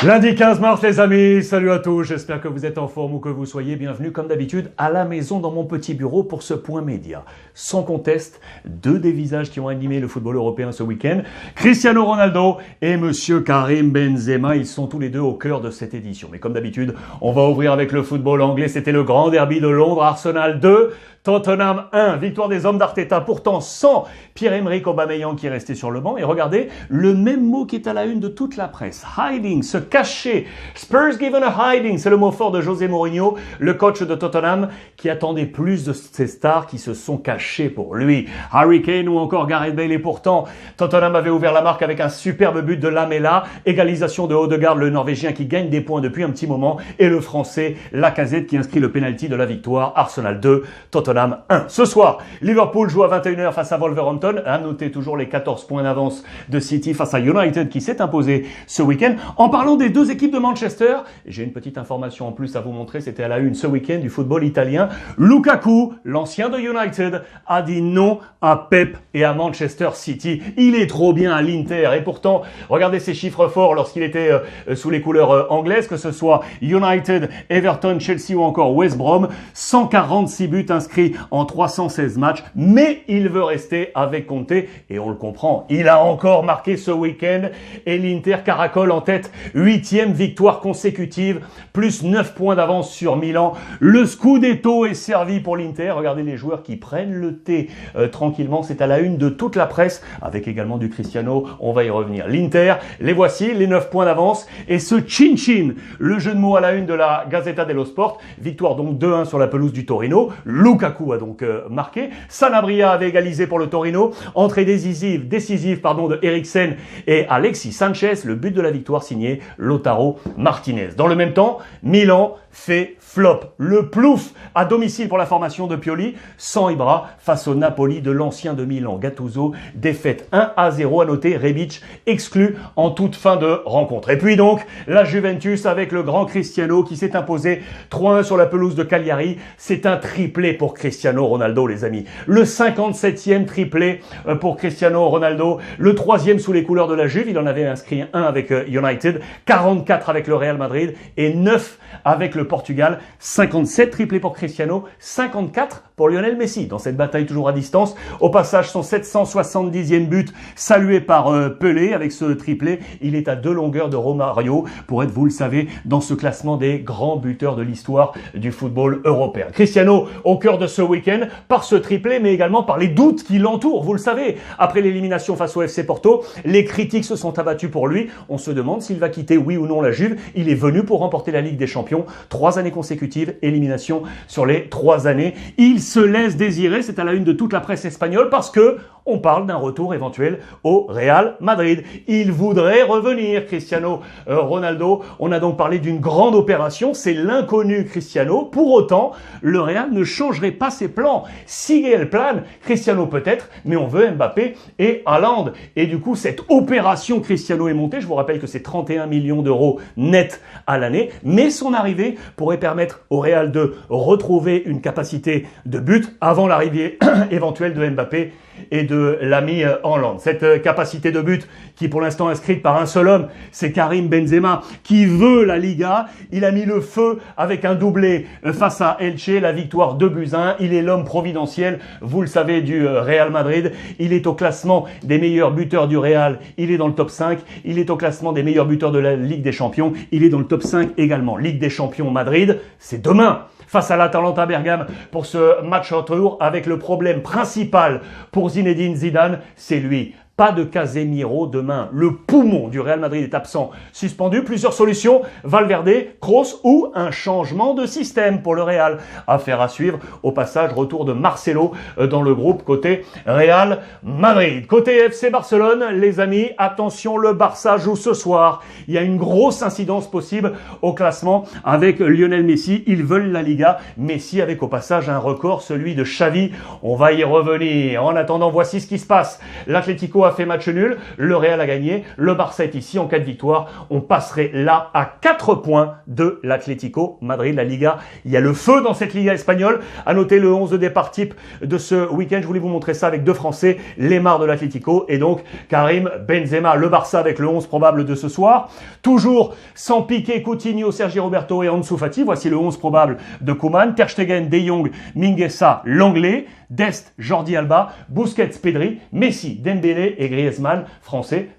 Lundi 15 mars les amis, salut à tous, j'espère que vous êtes en forme ou que vous soyez bienvenus comme d'habitude à la maison dans mon petit bureau pour ce point média. Sans conteste, deux des visages qui ont animé le football européen ce week-end, Cristiano Ronaldo et Monsieur Karim Benzema, ils sont tous les deux au cœur de cette édition. Mais comme d'habitude, on va ouvrir avec le football anglais, c'était le grand derby de Londres, Arsenal 2, Tottenham 1, victoire des hommes d'Arteta, pourtant sans Pierre-Emerick Aubameyang qui est resté sur le banc. Et regardez, le même mot qui est à la une de toute la presse. Hiding, se cacher. Spurs given a hiding, c'est le mot fort de José Mourinho, le coach de Tottenham, qui attendait plus de ses stars qui se sont cachés pour lui. Harry Kane ou encore Gareth Bale. Et pourtant, Tottenham avait ouvert la marque avec un superbe but de Lamela, égalisation de Odegaard, le Norvégien qui gagne des points depuis un petit moment, et le Français Lacazette qui inscrit le penalty de la victoire. Arsenal 2, Tottenham 1. Ce soir, Liverpool joue à 21h face à Wolverhampton. À noter toujours les 14 points d'avance de City face à United qui s'est imposé ce week-end. En parlant des deux équipes de Manchester, j'ai une petite information en plus à vous montrer. C'était à la une ce week-end du football italien. Lukaku, l'ancien de United, a dit non à Pep et à Manchester City. Il est trop bien à l'Inter. Et pourtant, regardez ses chiffres forts lorsqu'il était sous les couleurs anglaises, que ce soit United, Everton, Chelsea ou encore West Brom. 146 buts inscrits en 316 matchs, mais il veut rester avec Conte et on le comprend. Il a encore marqué ce week-end et l'Inter caracole en tête, 8e victoire consécutive, plus 9 points d'avance sur Milan. Le Scudetto est servi pour l'Inter. Regardez les joueurs qui prennent le thé tranquillement. C'est à la une de toute la presse, avec également du Cristiano. On va y revenir. L'Inter, les voici, les 9 points d'avance et ce chin-chin, le jeu de mots à la une de la Gazzetta dello Sport. Victoire donc 2-1 sur la pelouse du Torino. Lukaku a donc marqué. Sanabria avait égalisé pour le Torino. Entrée décisive de Eriksen et Alexis Sanchez. Le but de la victoire signé Lautaro Martinez. Dans le même temps, Milan fait flop. Le plouf à domicile pour la formation de Pioli, sans Ibra face au Napoli de l'ancien de Milan, Gattuso. Défaite 1-0 à noter. Rebic exclu en toute fin de rencontre. Et puis donc, la Juventus avec le grand Cristiano qui s'est imposé 3-1 sur la pelouse de Cagliari. C'est un triplé pour Cristiano Ronaldo, les amis. Le 57e triplé pour Cristiano Ronaldo. Le 3e sous les couleurs de la Juve. Il en avait inscrit 1 avec United, 44 avec le Real Madrid et 9 avec le Portugal. 57 triplés pour Cristiano, 54 pour Lionel Messi dans cette bataille toujours à distance. Au passage, son 770e but salué par Pelé avec ce triplé. Il est à 2 longueurs de Romario pour être, vous le savez, dans ce classement des grands buteurs de l'histoire du football européen. Cristiano au cœur de ce week-end par ce triplé, mais également par les doutes qui l'entourent. Vous le savez, après l'élimination face au FC Porto, les critiques se sont abattues pour lui. On se demande s'il va quitter, oui ou non, la Juve. Il est venu pour remporter la Ligue des Champions. 3 années consécutives, élimination sur les 3 années. Il se laisse désirer, c'est à la une de toute la presse espagnole parce que on parle d'un retour éventuel au Real Madrid. Il voudrait revenir, Cristiano Ronaldo. On a donc parlé d'une grande opération, c'est l'inconnu Cristiano. Pour autant, le Real ne changerait pas ses plans. Sigue el plan, Cristiano peut-être, mais on veut Mbappé et Haaland. Et du coup, cette opération Cristiano est montée. Je vous rappelle que c'est 31 millions d'euros net à l'année, mais son arrivée pourrait permettre au Real de retrouver une capacité de but avant l'arrivée éventuelle de Mbappé et de l'ami Haaland. Cette capacité de but qui pour l'instant est inscrite par un seul homme, c'est Karim Benzema qui veut la Liga. Il a mis le feu avec un doublé face à Elche, la victoire 2-1. Il est l'homme providentiel, vous le savez, du Real Madrid. Il est au classement des meilleurs buteurs du Real. Il est dans le top 5. Il est au classement des meilleurs buteurs de la Ligue des Champions. Il est dans le top 5 également. Ligue des Champions Madrid, c'est demain face à l'Atalanta Bergame pour ce match retour avec le problème principal pour Zinedine Zidane, c'est lui. Pas de Casemiro demain. Le poumon du Real Madrid est absent. Suspendu, plusieurs solutions. Valverde, Kroos ou un changement de système pour le Real. Affaire à suivre. Au passage, retour de Marcelo dans le groupe côté Real Madrid. Côté FC Barcelone, les amis, attention, le Barça joue ce soir. Il y a une grosse incidence possible au classement avec Lionel Messi. Ils veulent la Liga. Messi avec au passage un record, celui de Xavi. On va y revenir. En attendant, voici ce qui se passe. L'Atlético a fait match nul, le Real a gagné, le Barça est ici. En cas de victoire, on passerait là à 4 points de l'Atlético Madrid. La Liga, il y a le feu dans cette Liga espagnole. À noter le 11 de départ type de ce week-end. Je voulais vous montrer ça avec deux Français, Lemar de l'Atlético et donc Karim Benzema. Le Barça avec le 11 probable de ce soir. Toujours sans Piqué, Coutinho, Sergi Roberto et Ansu Fati. Voici le 11 probable de Koeman. Ter Stegen, De Jong, Mingueza, Langlais, Dest, Jordi Alba, Busquets, Pedri, Messi, Dembélé et Griezmann, français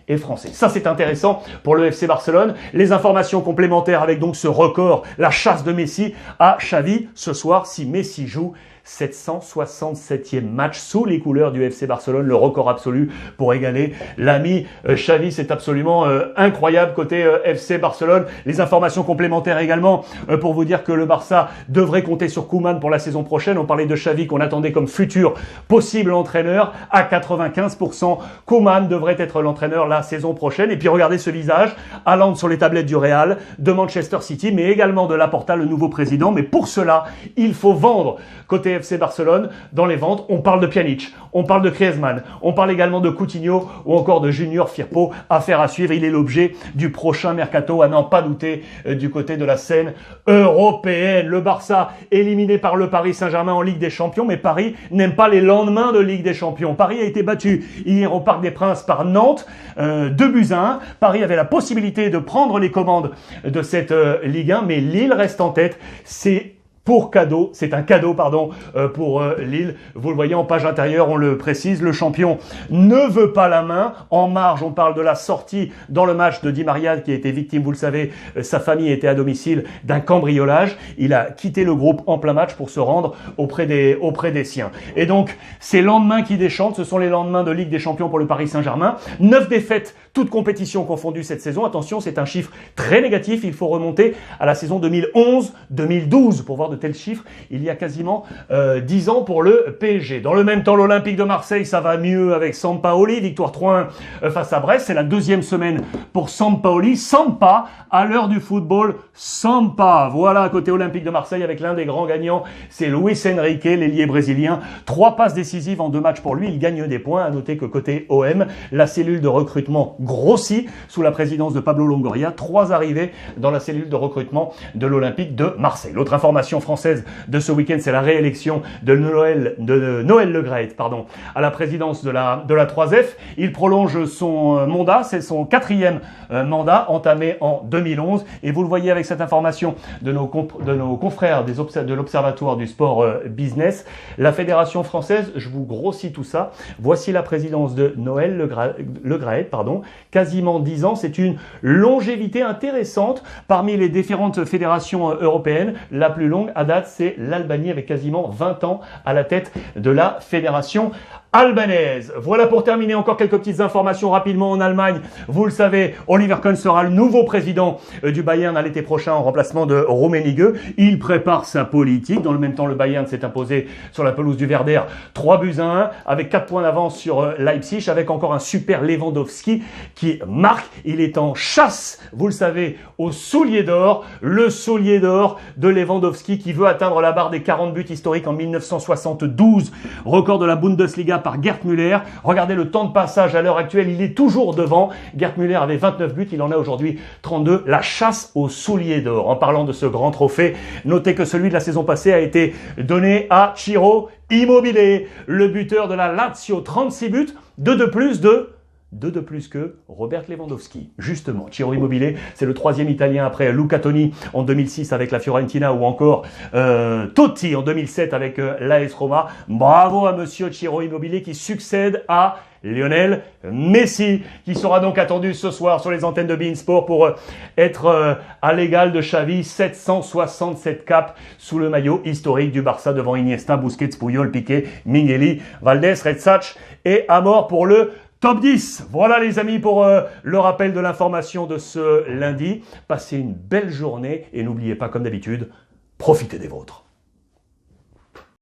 et français. Ça, c'est intéressant pour le FC Barcelone. Les informations complémentaires avec donc ce record, la chasse de Messi à Xavi ce soir si Messi joue. 767e match sous les couleurs du FC Barcelone, le record absolu pour égaler l'ami Xavi. C'est absolument incroyable côté FC Barcelone. Les informations complémentaires également pour vous dire que le Barça devrait compter sur Koeman pour la saison prochaine. On parlait de Xavi qu'on attendait comme futur possible entraîneur. À 95%, Koeman devrait être l'entraîneur la saison prochaine. Et puis regardez ce visage, Haaland sur les tablettes du Real, de Manchester City, mais également de Laporta, le nouveau président. Mais pour cela, il faut vendre côté FC Barcelone. Dans les ventes, on parle de Pjanic, on parle de Griezmann, on parle également de Coutinho ou encore de Junior Firpo. Affaire à suivre, il est l'objet du prochain mercato, à n'en pas douter du côté de la scène européenne. Le Barça éliminé par le Paris Saint-Germain en Ligue des Champions, mais Paris n'aime pas les lendemains de Ligue des Champions. Paris a été battu hier au Parc des Princes par Nantes, 2-1. Paris avait la possibilité de prendre les commandes de cette Ligue 1, mais Lille reste en tête. C'est un cadeau pour Lille. Vous le voyez en page intérieure, on le précise, le champion ne veut pas la main. En marge, on parle de la sortie dans le match de Di Maria qui a été victime, vous le savez, sa famille était à domicile d'un cambriolage. Il a quitté le groupe en plein match pour se rendre auprès des siens. Et donc, ces lendemains qui déchantent, ce sont les lendemains de Ligue des Champions pour le Paris Saint-Germain. 9 défaites, toutes compétitions confondues cette saison. Attention, c'est un chiffre très négatif. Il faut remonter à la saison 2011-2012 pour voir de tels chiffres. Il y a quasiment 10 ans pour le PSG. Dans le même temps, l'Olympique de Marseille, ça va mieux avec Sampaoli. Victoire 3-1 face à Brest. C'est la deuxième semaine pour Sampaoli. Sampa, à l'heure du football, Sampa. Voilà, côté Olympique de Marseille, avec l'un des grands gagnants, c'est Luis Enrique, l'ailier brésilien. 3 passes décisives en 2 matchs pour lui. Il gagne des points. À noter que côté OM, la cellule de recrutement grossit sous la présidence de Pablo Longoria. 3 arrivées dans la cellule de recrutement de l'Olympique de Marseille. L'autre information française de ce week-end, c'est la réélection de Noël Le Graët, à la présidence de la 3F. Il prolonge son mandat, c'est son 4e mandat entamé en 2011. Et vous le voyez avec cette information de nos confrères de l'Observatoire du sport business. La fédération française, je vous grossis tout ça. Voici la présidence de Noël Le Graët, quasiment 10 ans. C'est une longévité intéressante parmi les différentes fédérations européennes. La plus longue à date, c'est l'Albanie avec quasiment 20 ans à la tête de la fédération albanaise. Voilà pour terminer encore quelques petites informations rapidement en Allemagne. Vous le savez, Oliver Kahn sera le nouveau président du Bayern à l'été prochain en remplacement de Rummenigge. Il prépare sa politique. Dans le même temps, le Bayern s'est imposé sur la pelouse du Werder 3-1 avec 4 points d'avance sur Leipzig avec encore un super Lewandowski qui marque. Il est en chasse, vous le savez, au soulier d'or. Le soulier d'or de Lewandowski qui veut atteindre la barre des 40 buts historiques en 1972. Record de la Bundesliga par Gerd Müller. Regardez le temps de passage à l'heure actuelle, il est toujours devant. Gerd Müller avait 29 buts, il en a aujourd'hui 32. La chasse au soulier d'or. En parlant de ce grand trophée, notez que celui de la saison passée a été donné à Ciro Immobile, le buteur de la Lazio. 36 buts, 2 de plus que Robert Lewandowski. Justement, Ciro Immobile, c'est le 3e Italien après Luca Toni en 2006 avec la Fiorentina ou encore Totti en 2007 avec l'AS Roma. Bravo à monsieur Ciro Immobile qui succède à Lionel Messi, qui sera donc attendu ce soir sur les antennes de beIN Sport pour être à l'égal de Xavi. 767 caps sous le maillot historique du Barça devant Iniesta, Busquets, Puyol, Piqué, Minguely, Valdés, Retzach et Amor pour le Top 10. Voilà les amis pour le rappel de l'information de ce lundi. Passez une belle journée et n'oubliez pas comme d'habitude, profitez des vôtres.